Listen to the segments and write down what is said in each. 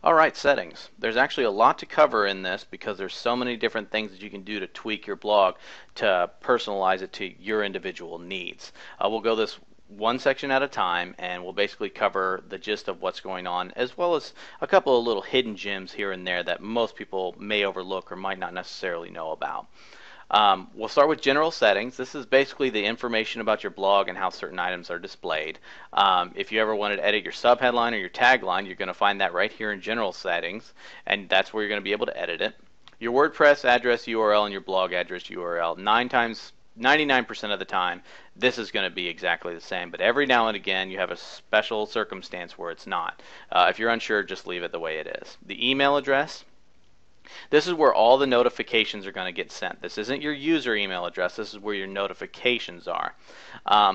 Alright, settings. There's actually a lot to cover in this because there's so many different things that you can do to tweak your blog to personalize it to your individual needs. We'll go this one section at a time, and we'll basically cover the gist of what's going on, as well as a couple of little hidden gems here and there that most people may overlook or might not necessarily know about. We'll start with general settings. This is basically the information about your blog and how certain items are displayed. If you ever wanted to edit your subheadline or your tagline, you're going to find that right here in general settings, and that's where you're going to be able to edit it. Your WordPress address URL and your blog address URL, 99% of the time, this is going to be exactly the same, but every now and again you have a special circumstance where it's not. If you're unsure, just leave it the way it is. The email address, this is where all the notifications are going to get sent. This isn't your user email address. This is where your notifications are.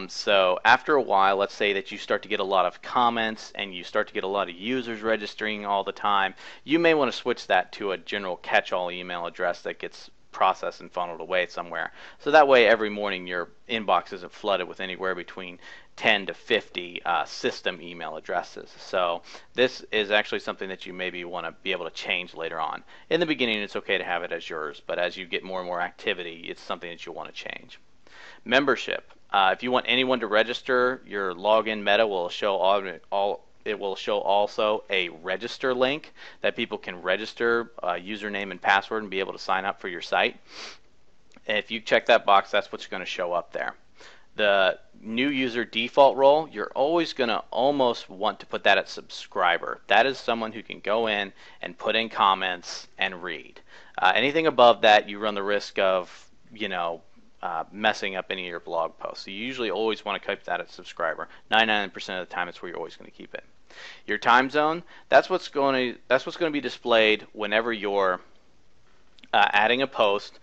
So after a while, let's say that you start to get a lot of comments and you start to get a lot of users registering all the time, you may want to switch that to a general catch-all email address that gets processed and funneled away somewhere. So that way every morning your inbox isn't flooded with anywhere between 10 to 50 system email addresses. So this is actually something that you maybe want to be able to change later on. In the beginning it's okay to have it as yours, but as you get more and more activity, it's something that you want to change. Membership. If you want anyone to register, your login meta will show it will show also a register link that people can register username and password and be able to sign up for your site. And if you check that box, that's what's going to show up there. The new user default role, you're always going to almost want to put that at subscriber. That is someone who can go in and put in comments and read. Anything above that, you run the risk of, messing up any of your blog posts. So you usually always want to keep that at subscriber. 99% of the time, it's where you're always going to keep it. Your time zone, that's what's going to be displayed whenever you're adding a post.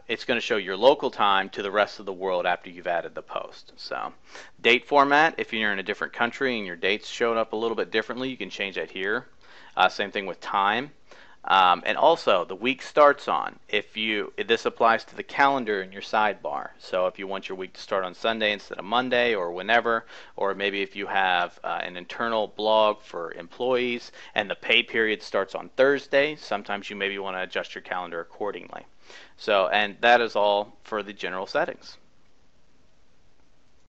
It's going to show your local time to the rest of the world after you've added the post. So, date format, if you're in a different country and your dates showed up a little bit differently, you can change that here. Same thing with time. And also, the week starts on. This applies to the calendar in your sidebar. So if you want your week to start on Sunday instead of Monday or whenever, or maybe if you have an internal blog for employees and the pay period starts on Thursday, sometimes you maybe want to adjust your calendar accordingly. So, and that is all for the general settings.